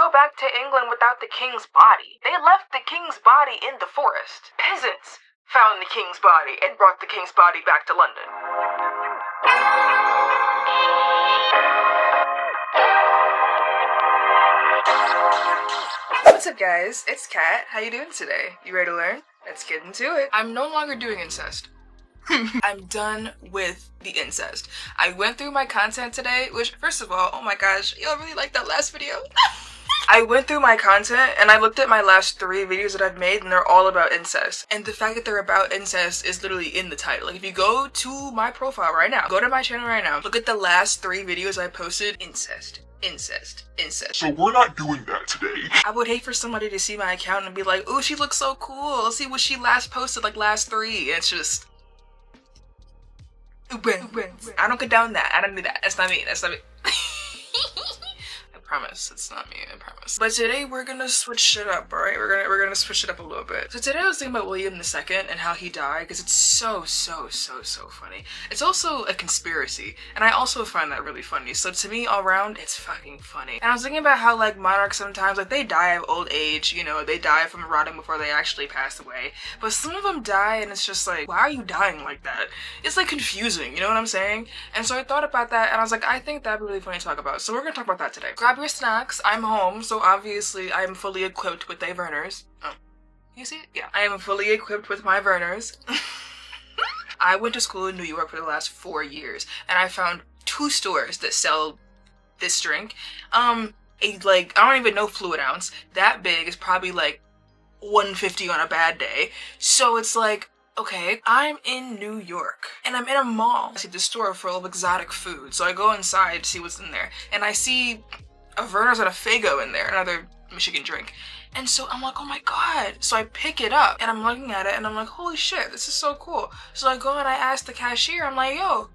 go back to England without the king's body. They left the king's body in the forest. Peasants found the king's body and brought the king's body back to London. What's up, guys? It's Kat. How you doing today? You ready to learn? Let's get into it. I'm no longer doing incest. I'm done with the incest. I went through my content today, which, first of all, oh my gosh, y'all really liked that last video. I went through my content and I looked at my last 3 videos that I've made, and they're all about incest. And the fact that they're about incest is literally in the title. Like, if you go to my profile right now, go to my channel right now, look at the last 3 videos I posted, incest. Incest. So we're not doing that today. I would hate for somebody to see my account and be like, oh, she looks so cool. Let's see what she last posted, like last 3. And it's just... I don't condone that. I don't do that. That's not me. That's not me. I promise. It's not me. I promise. But today we're gonna switch shit up, alright? We're gonna switch it up a little bit. So today I was thinking about William II and how he died, because it's so funny. It's also a conspiracy, and I also find that really funny. So to me, all around, it's fucking funny. And I was thinking about how, like, monarchs sometimes, like, they die of old age, you know, they die from rotting before they actually pass away. But some of them die, and it's just like, why are you dying like that? It's, like, confusing, you know what I'm saying? And so I thought about that, and I was like, I think that'd be really funny to talk about. So we're gonna talk about that today. Grab your snacks. I'm home, so obviously I'm fully equipped with my Vernors. Oh, you see it? Yeah. I am fully equipped with my Vernors. I went to school in New York for the last 4 years, and I found 2 stores that sell this drink. Like, I don't even know fluid ounce. That big is probably like $1.50 on a bad day. So it's like, okay, I'm in New York, and I'm in a mall. I see the store full of exotic food, so I go inside to see what's in there, and I see a Vernors and a Faygo in there, another Michigan drink. And so I'm like, oh my god. So I pick it up, and I'm looking at it, and I'm like, holy shit, this is so cool. So I go and I ask the cashier, I'm like, yo,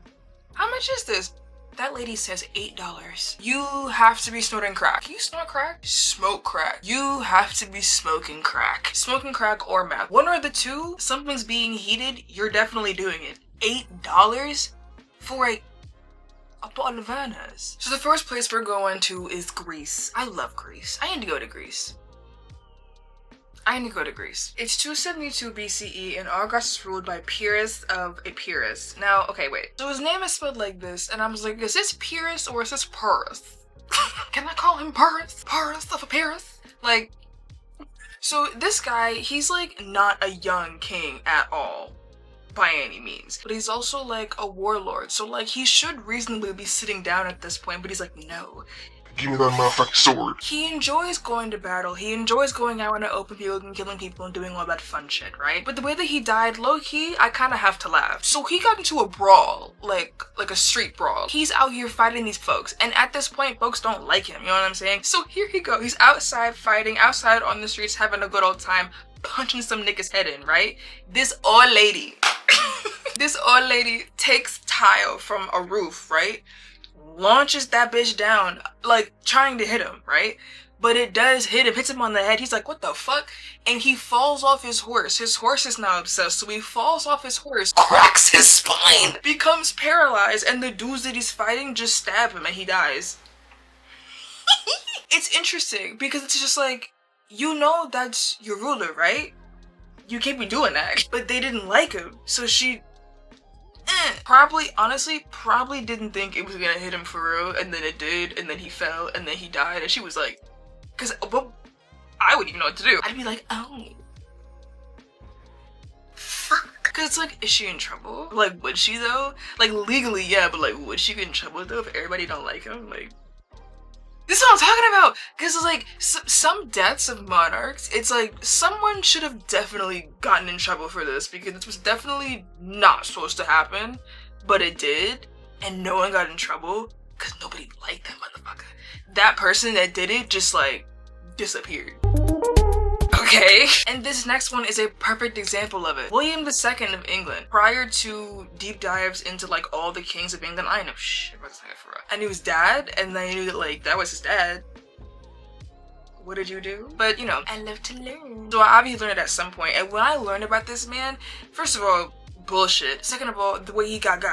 how much is this? That lady says $8. You have to be snorting crack. Can you snort crack? Smoke crack. You have to be smoking crack. Smoking crack or meth. One or the two, something's being heated, you're definitely doing it. $8 for a bottle of Vernors. So the first place we're going to is Greece. I love Greece. I need to go to Greece. It's 272 BCE, and Argos is ruled by Pyrrhus of Epirus. Now, okay, wait. So his name is spelled like this, and I was like, is this Pyrrhus or is this Pyrrhus? Can I call him Pyrrhus? Pyrrhus of Epirus? Like, so this guy, he's like not a young king at all, by any means. But he's also like a warlord, so like he should reasonably be sitting down at this point, but he's like, no. Give me that motherfucking sword. He enjoys going to battle, he enjoys going out in the open field and killing people and doing all that fun shit, right? But the way that he died, low-key, I kinda have to laugh. So he got into a brawl, like a street brawl. He's out here fighting these folks, and at this point, folks don't like him, you know what I'm saying? So here he go, he's outside fighting, outside on the streets, having a good old time, punching some nigga's head in, right? This old lady, this old lady takes tile from a roof, right? Launches that bitch down, like, trying to hit him, right? But it does hit him, hits him on the head. He's like, what the fuck? And he falls off his horse. His horse is now obsessed, so he falls off his horse, cracks his spine, becomes paralyzed, and the dudes that he's fighting just stab him and he dies. It's interesting, because it's just like, you know that's your ruler, right? You can't be doing that. But they didn't like him, so she... Probably didn't think it was gonna hit him for real, and then it did, and then he fell, and then he died, and she was like, cause, well, I wouldn't even know what to do. I'd be like, oh. Fuck. Cause it's like, is she in trouble? Like, would she though? Like, legally, yeah, but like, would she get in trouble though if everybody don't like him? Like, this is what I'm talking about! Cause it's like, some deaths of monarchs, it's like, someone should have definitely gotten in trouble for this, because this was definitely not supposed to happen, but it did, and no one got in trouble, cause nobody liked that motherfucker. That person that did it just, like, disappeared. Okay? And this next one is a perfect example of it. William II of England. Prior to deep dives into, like, all the kings of England, I know shit about this guy for real. I knew his dad, and then I knew that, like, that was his dad. What did you do? But, you know, I love to learn. So I obviously learned it at some point, and when I learned about this man, first of all, bullshit. Second of all, the way he got.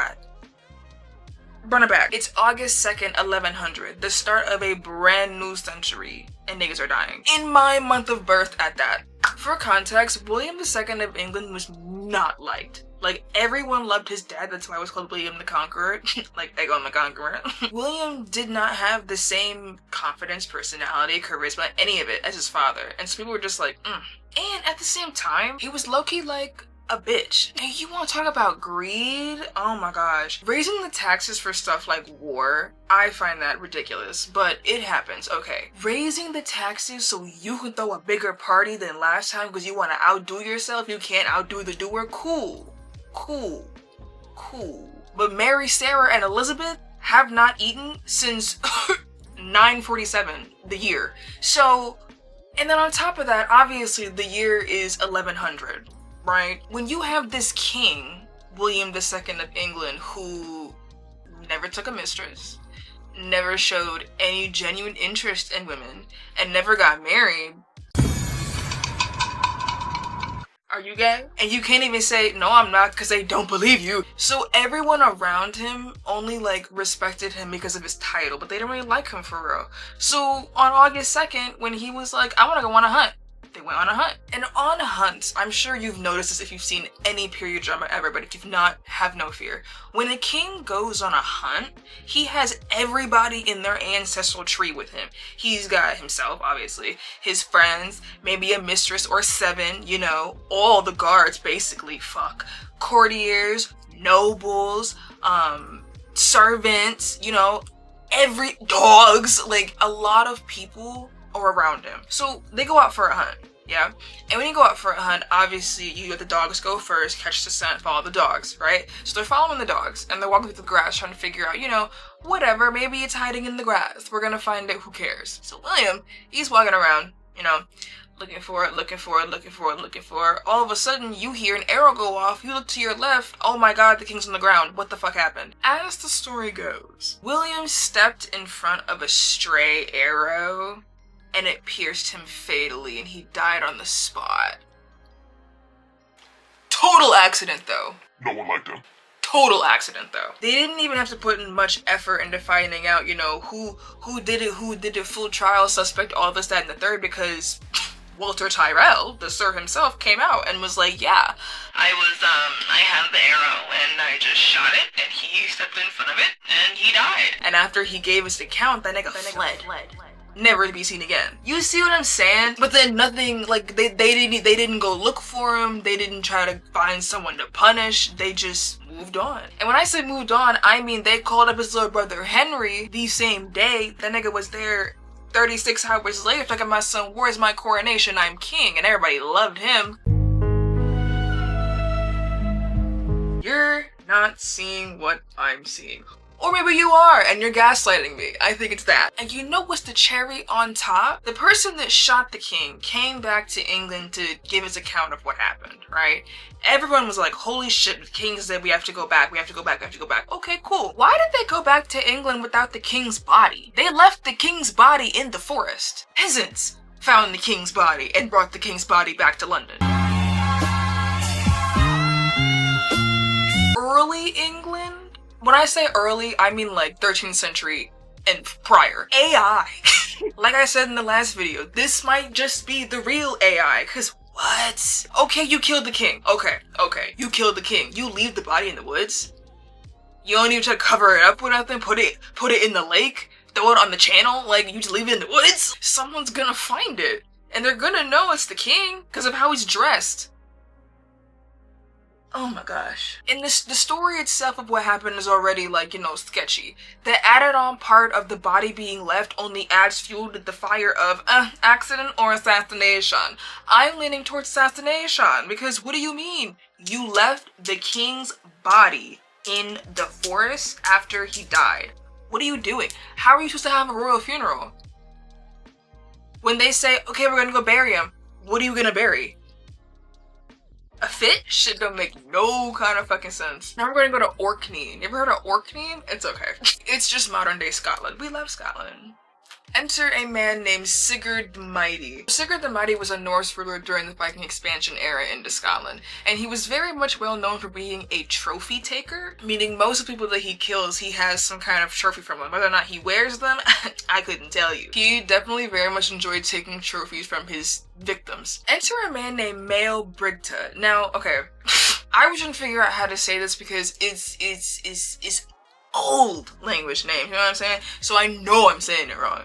Run it back. It's August 2nd, 1100, the start of a brand new century, and niggas are dying. In my month of birth at that. For context, William II of England was not liked. Like, everyone loved his dad, that's why I was called William the Conqueror, like Aegon the Conqueror. William did not have the same confidence, personality, charisma, any of it as his father, and so people were just like, And at the same time, he was low-key like a bitch. And you want to talk about greed? Oh my gosh. Raising the taxes for stuff like war, I find that ridiculous, but it happens, okay. Raising the taxes so you can throw a bigger party than last time because you want to outdo yourself, you can't outdo the doer, cool. But Mary, Sarah, and Elizabeth have not eaten since 947, the year. So, and then on top of that, obviously the year is 1100. Right? When you have this king, William II of England, who never took a mistress, never showed any genuine interest in women, and never got married. Are you gay? And you can't even say, no, I'm not, because they don't believe you. So everyone around him only like respected him because of his title, but they didn't really like him for real. So on August 2nd, when he was like, I want to go on a hunt, they went on a hunt. And on hunts, I'm sure you've noticed this if you've seen any period drama ever, but if you've not, have no fear. When a king goes on a hunt, he has everybody in their ancestral tree with him. He's got himself, obviously, his friends, maybe a mistress or 7, you know, all the guards basically, courtiers, nobles, servants, you know, every dogs, like a lot of people or around him. So they go out for a hunt, yeah? And when you go out for a hunt, obviously you let the dogs go first, catch the scent, follow the dogs, right? So they're following the dogs and they're walking through the grass trying to figure out, you know, whatever, maybe it's hiding in the grass. We're gonna find it, who cares? So William, he's walking around, you know, looking for it. All of a sudden, you hear an arrow go off, you look to your left, oh my god, the king's on the ground, what the fuck happened? As the story goes, William stepped in front of a stray arrow, and it pierced him fatally, and he died on the spot. Total accident, though. No one liked him. Total accident, though. They didn't even have to put in much effort into finding out, you know, who did it, full trial, suspect, all this, that, and the third, because Walter Tyrrell, the sir himself, came out and was like, yeah, I had the arrow, and I just shot it, and he stepped in front of it, and he died. And after he gave his account, that nigga fled. Never to be seen again. You see what I'm saying? But then nothing, like, they didn't go look for him, they didn't try to find someone to punish, they just moved on. And when I say moved on, I mean they called up his little brother Henry the same day. That nigga was there 36 hours later talking about, son, where's my coronation? I'm king. And everybody loved him. You're not seeing what I'm seeing. Or maybe you are, and you're gaslighting me. I think it's that. And you know what's the cherry on top? The person that shot the king came back to England to give his account of what happened, right? Everyone was like, holy shit, the king said we have to go back, we have to go back, we have to go back. Okay, cool. Why did they go back to England without the king's body? They left the king's body in the forest. Peasants found the king's body and brought the king's body back to London. Early England? When I say early, I mean like 13th century and prior. AI. Like I said in the last video, this might just be the real AI, cause what? Okay, you killed the king. Okay, you killed the king. You leave the body in the woods? You don't even try to cover it up with nothing? Put it in the lake? Throw it on the channel? Like, you just leave it in the woods? Someone's gonna find it. And they're gonna know it's the king, cause of how he's dressed. Oh my gosh. And the story itself of what happened is already, like, you know, sketchy. The added on part of the body being left only adds fuel to the fire of accident or assassination. I'm leaning towards assassination, because what do you mean? You left the king's body in the forest after he died. What are you doing? How are you supposed to have a royal funeral? When they say, okay, we're gonna go bury him, what are you gonna bury? A fit? Shit don't make no kind of fucking sense. Now we're gonna go to Orkney. You ever heard of Orkney? It's okay. It's just modern day Scotland. We love Scotland. Enter a man named Sigurd the Mighty. Sigurd the Mighty was a Norse ruler during the Viking expansion era into Scotland, and he was very much well known for being a trophy taker, meaning most of the people that he kills, he has some kind of trophy from them. Whether or not he wears them, I couldn't tell you. He definitely very much enjoyed taking trophies from his victims. Enter a man named Mael Brigta. Now, okay, I was trying to figure out how to say this because it's old language name, you know what I'm saying? So I know I'm saying it wrong.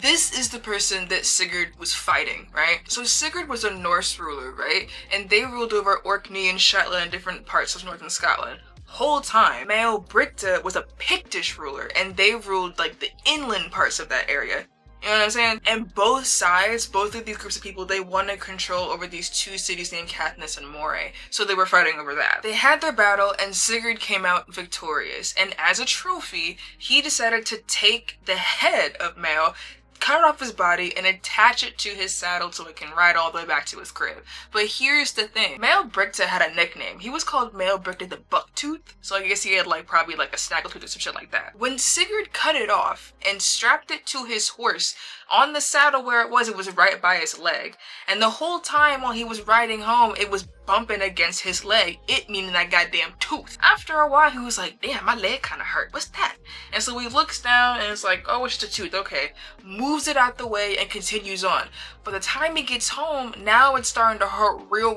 This is the person that Sigurd was fighting, right? So Sigurd was a Norse ruler, right? And they ruled over Orkney and Shetland and different parts of northern Scotland. Whole time, Mael Brigta was a Pictish ruler, and they ruled like the inland parts of that area. You know what I'm saying? And both sides, both of these groups of people, they wanted control over these two cities named Caithness and Moray. So they were fighting over that. They had their battle and Sigurd came out victorious. And as a trophy, he decided to take the head of Mael, cut off his body, and attach it to his saddle so it can ride all the way back to his crib. But here's the thing. Mael Brigta had a nickname. He was called Mael Brigta the Bucktooth. So I guess he had like probably like a snaggletooth or some shit like that. When Sigurd cut it off and strapped it to his horse, on the saddle where it was right by his leg. And the whole time while he was riding home, it was bumping against his leg, it meaning that goddamn tooth. After a while, he was like, damn, my leg kind of hurt. What's that? And so he looks down and it's like, oh, it's the tooth. Okay. Moves it out the way and continues on. By the time he gets home, now it's starting to hurt real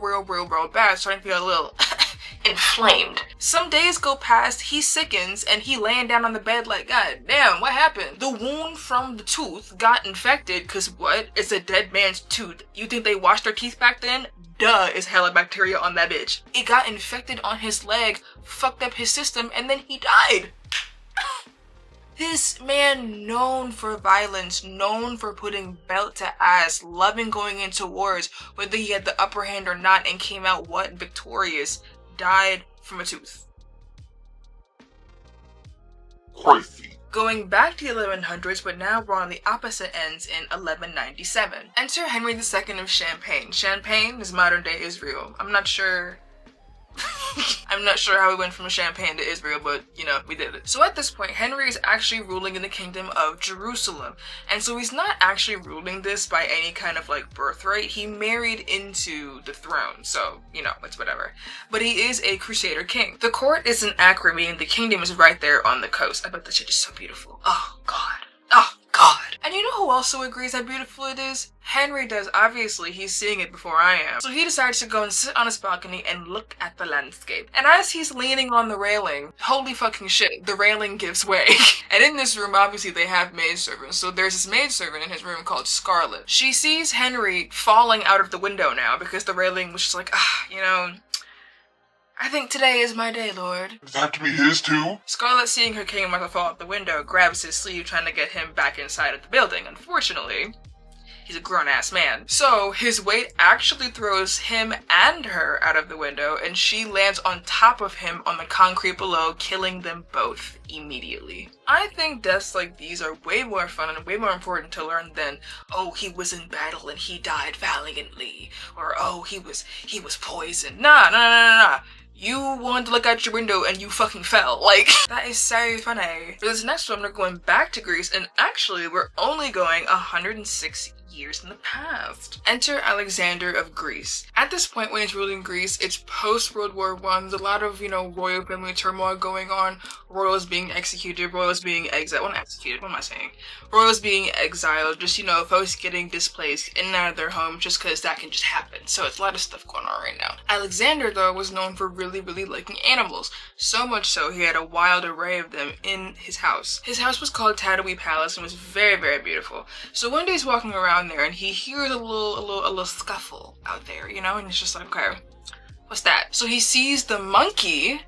bad. Starting to feel a little inflamed. Some days go past, he sickens, and he laying down on the bed like, god damn, what happened? The wound from the tooth got infected, cause what? It's a dead man's tooth. You think they washed their teeth back then? Duh, is hella bacteria on that bitch. It got infected on his leg, fucked up his system, and then he died. This man, known for violence, known for putting belt to ass, loving going into wars, whether he had the upper hand or not, and came out what? Victorious, died from a tooth. Crazy. Going back to the 1100s, but now we're on the opposite ends in 1197. Enter Henry II of Champagne. Champagne is modern day Israel. I'm not sure how we went from Champagne to Israel, but you know, we did it. So at this point, Henry is actually ruling in the kingdom of Jerusalem. And so he's not actually ruling this by any kind of like birthright. He married into the throne, so you know, it's whatever. But he is a crusader king. The court is in Acre, meaning the kingdom is right there on the coast. I bet that shit is so beautiful. Oh god. Oh god. And you know who also agrees how beautiful it is? Henry does. Obviously, he's seeing it before I am. So he decides to go and sit on his balcony and look at the landscape. And as he's leaning on the railing, holy fucking shit, the railing gives way. And in this room, obviously, they have maidservants. So there's this maidservant in his room called Scarlet. She sees Henry falling out of the window now because the railing was just like, you know, I think today is my day, Lord. Does that have to be his too? Scarlet, seeing her king about to fall out the window, grabs his sleeve trying to get him back inside of the building. Unfortunately, he's a grown-ass man. So his weight actually throws him and her out of the window, and she lands on top of him on the concrete below, killing them both immediately. I think deaths like these are way more fun and way more important to learn than, oh, he was in battle and he died valiantly, or oh, he was poisoned. Nah. You wanted to look out your window and you fucking fell. Like, that is so funny. For this next one, we're going back to Greece, and actually, we're only going 106 years in the past. Enter Alexander of Greece. At this point, when he's ruling Greece, it's post-World War I. There's a lot of, you know, royal family turmoil going on. Royals being executed, royals being exiled. Well, not executed, what am I saying? Royals being exiled, just, you know, folks getting displaced in and out of their home just because that can just happen. So it's a lot of stuff going on right now. Alexander, though, was known for really liking animals. So much so, he had a wild array of them in his house. His house was called Tadouy Palace and was very beautiful. So one day he's walking around there and he hears a little scuffle out there, you know, and it's just like, okay, what's that? So he sees the monkey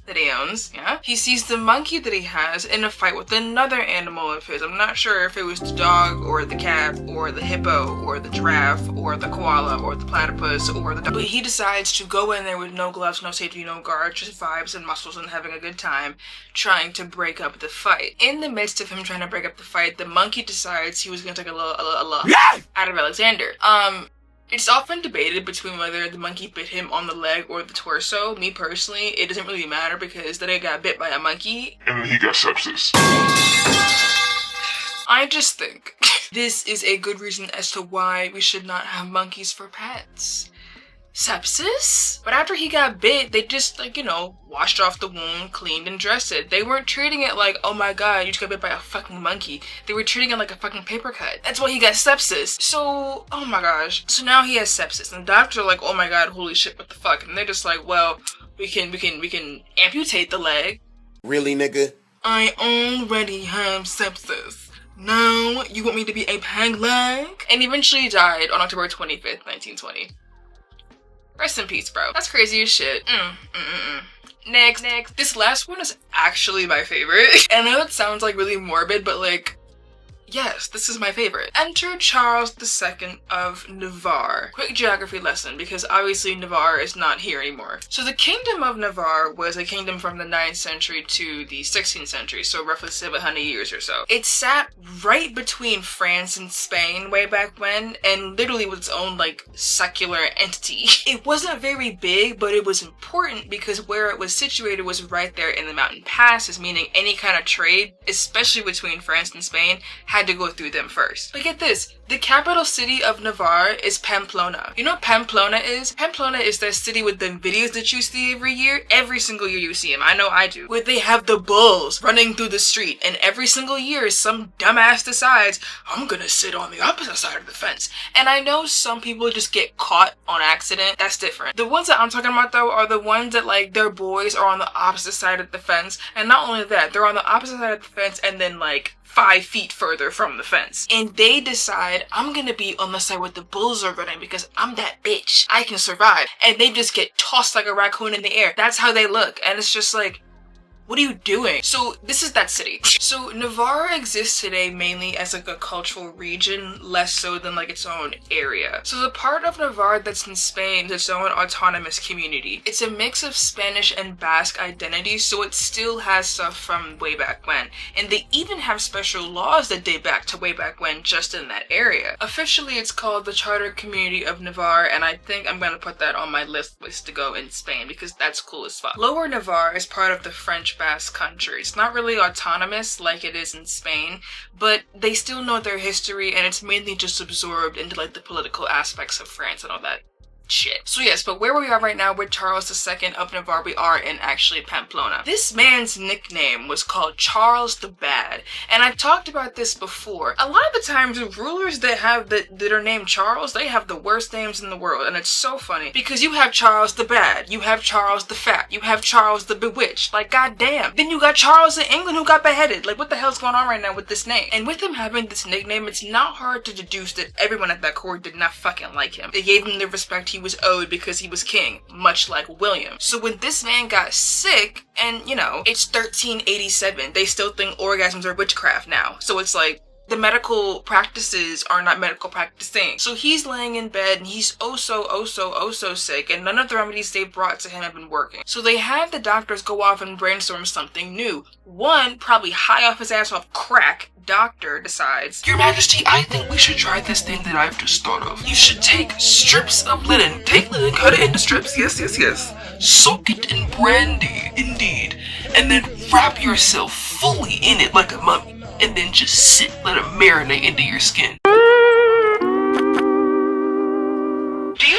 that he owns, yeah? He sees the monkey that he has in a fight with another animal of his. I'm not sure if it was the dog or the cat or the hippo or the giraffe or the koala or the platypus or the dog. But he decides to go in there with no gloves, no safety, no guard, just vibes and muscles and having a good time trying to break up the fight. In the midst of him trying to break up the fight, the monkey decides he was gonna take a little out of Alexander. It's often debated between whether the monkey bit him on the leg or the torso. Me personally, it doesn't really matter because then I got bit by a monkey. And then he got sepsis. I just think this is a good reason as to why we should not have monkeys for pets. Sepsis? But after he got bit, they just, like, you know, washed off the wound, cleaned and dressed it. They weren't treating it like, oh my god, you just got bit by a fucking monkey. They were treating it like a fucking paper cut. That's why he got sepsis. So, oh my gosh. So now he has sepsis, and the doctors are like, oh my god, holy shit, what the fuck? And they're just like, well, we can amputate the leg. Really, nigga? I already have sepsis. Now, you want me to be a peg leg? And eventually died on October 25th, 1920. Rest in peace, bro. That's crazy as shit. Next. This last one is actually my favorite. And I know it sounds like really morbid, but like, yes, this is my favorite. Enter Charles II of Navarre. Quick geography lesson, because obviously Navarre is not here anymore. So the Kingdom of Navarre was a kingdom from the 9th century to the 16th century, so roughly 700 years or so. It sat right between France and Spain way back when, and literally was its own, like, secular entity. It wasn't very big, but it was important because where it was situated was right there in the mountain passes, meaning any kind of trade, especially between France and Spain, had to go through them first. But get this, the capital city of Navarre is Pamplona. You know what Pamplona is? Pamplona is that city with the videos that you see every year. Every single year you see them. I know I do. Where they have the bulls running through the street, and every single year some dumbass decides, I'm gonna sit on the opposite side of the fence. And I know some people just get caught on accident. That's different. The ones that I'm talking about though are the ones that like their boys are on the opposite side of the fence, and not only that, they're on the opposite side of the fence and then like 5 feet further from the fence. And they decide, I'm gonna be on the side where the bulls are running because I'm that bitch. I can survive. And they just get tossed like a raccoon in the air. That's how they look. And it's just like, what are you doing? So this is that city. So Navarre exists today mainly as like a cultural region, less so than like its own area. So the part of Navarre that's in Spain is its own autonomous community. It's a mix of Spanish and Basque identities, so it still has stuff from way back when. And they even have special laws that date back to way back when just in that area. Officially it's called the Charter Community of Navarre, and I think I'm gonna put that on my list to go in Spain because that's cool as fuck. Lower Navarre is part of the French Basque country. It's not really autonomous like it is in Spain, but they still know their history and it's mainly just absorbed into like the political aspects of France and all that shit. So yes, but where we are right now with Charles II of Navarre, we are in actually Pamplona. This man's nickname was called Charles the Bad, and I've talked about this before. A lot of the times the rulers that are named Charles, they have the worst names in the world, and it's so funny because you have Charles the Bad, you have Charles the Fat, you have Charles the Bewitched, like goddamn. Then you got Charles in England who got beheaded. Like what the hell's going on right now with this name? And with him having this nickname, it's not hard to deduce that everyone at that court did not fucking like him. They gave him the respect he was owed because he was king, much like William. So when this man got sick, and you know, it's 1387, they still think orgasms are witchcraft now. So it's like, the medical practices are not medical practicing. So he's laying in bed and he's oh so sick, and none of the remedies they brought to him have been working. So they had the doctors go off and brainstorm something new. One, probably high off his ass off crack, doctor decides, Your Majesty, I think we should try this thing that I've just thought of. You should take strips of linen, take linen, cut it into strips, yes. Soak it in brandy, indeed, and then wrap yourself fully in it like a mummy. And then just sit, let it marinate into your skin. Do you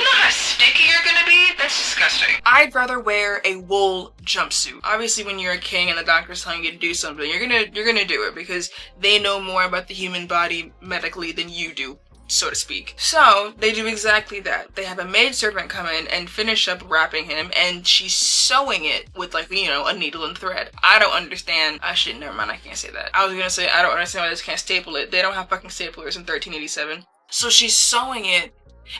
know how sticky you're gonna be? That's disgusting. I'd rather wear a wool jumpsuit. Obviously, when you're a king and the doctor's telling you to do something, you're gonna do it because they know more about the human body medically than you do, so to speak. So they do exactly that. They have a maidservant come in and finish up wrapping him, and she's sewing it with, like, you know, a needle and thread. I don't understand. Actually, never mind, I can't say that. I was gonna say I don't understand why they just can't staple it. They don't have fucking staplers in 1387. So she's sewing it,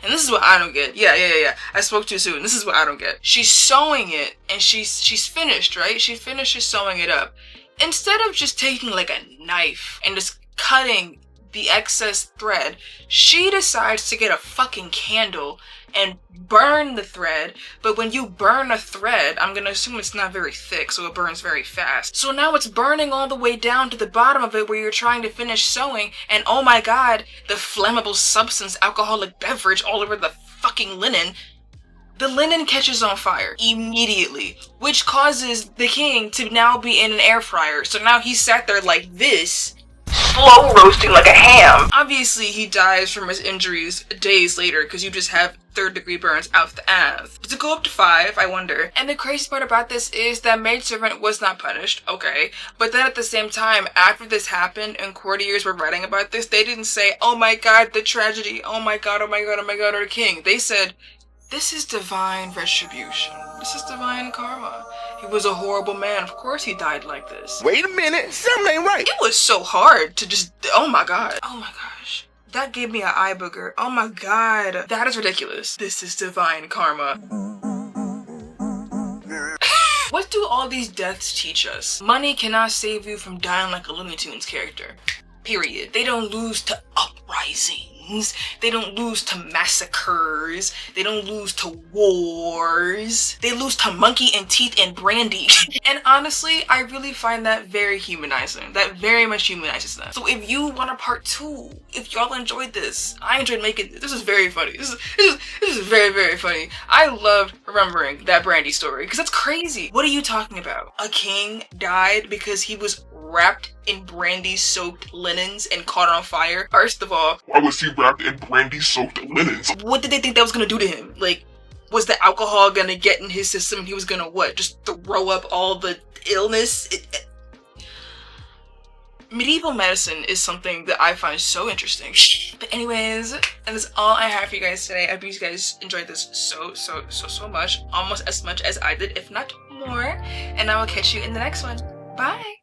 and this is what I don't get. Yeah. I spoke too soon. This is what I don't get. She's sewing it, and she's finished, right? She finishes sewing it up. Instead of just taking like a knife and just cutting the excess thread, she decides to get a fucking candle and burn the thread. But when you burn a thread, I'm gonna assume it's not very thick, so it burns very fast. So now it's burning all the way down to the bottom of it where you're trying to finish sewing, and oh my god, the flammable substance, alcoholic beverage all over the fucking linen. The linen catches on fire immediately, which causes the king to now be in an air fryer. So now he sat there like this, slow roasting like a ham. Obviously, he dies from his injuries days later because you just have 3rd-degree burns out the ass. Does it go up to 5? I wonder. And the crazy part about this is that maidservant was not punished, okay, but then at the same time, after this happened and courtiers were writing about this, they didn't say, oh my god, the tragedy, oh my god, oh my god, oh my god, our king. They said, this is divine retribution. This is divine karma. He was a horrible man. Of course he died like this. Wait a minute, something ain't right. It was so hard to just, oh my god. Oh my gosh. That gave me an eye booger. Oh my god. That is ridiculous. This is divine karma. What do all these deaths teach us? Money cannot save you from dying like a Looney Tunes character. Period. They don't lose to uprisings. They don't lose to massacres. They don't lose to wars. They lose to monkey and teeth and brandy. And honestly, I really find that very humanizing. That very much humanizes them. So if you want a part 2, if y'all enjoyed this, I enjoyed making this. This is very funny. This is very, very funny. I loved remembering that brandy story because that's crazy. What are you talking about? A king died because he was wrapped in brandy-soaked linens and caught on fire? First of all, Why was he wrapped in brandy-soaked linens? what did they think that was gonna do to him? Like, was the alcohol gonna get in his system and he was gonna what? Just throw up all the illness? Medieval medicine is something that I find so interesting. But anyways, and that's all I have for you guys today. I hope you guys enjoyed this so much. Almost as much as I did, if not more. And I will catch you in the next one. Bye!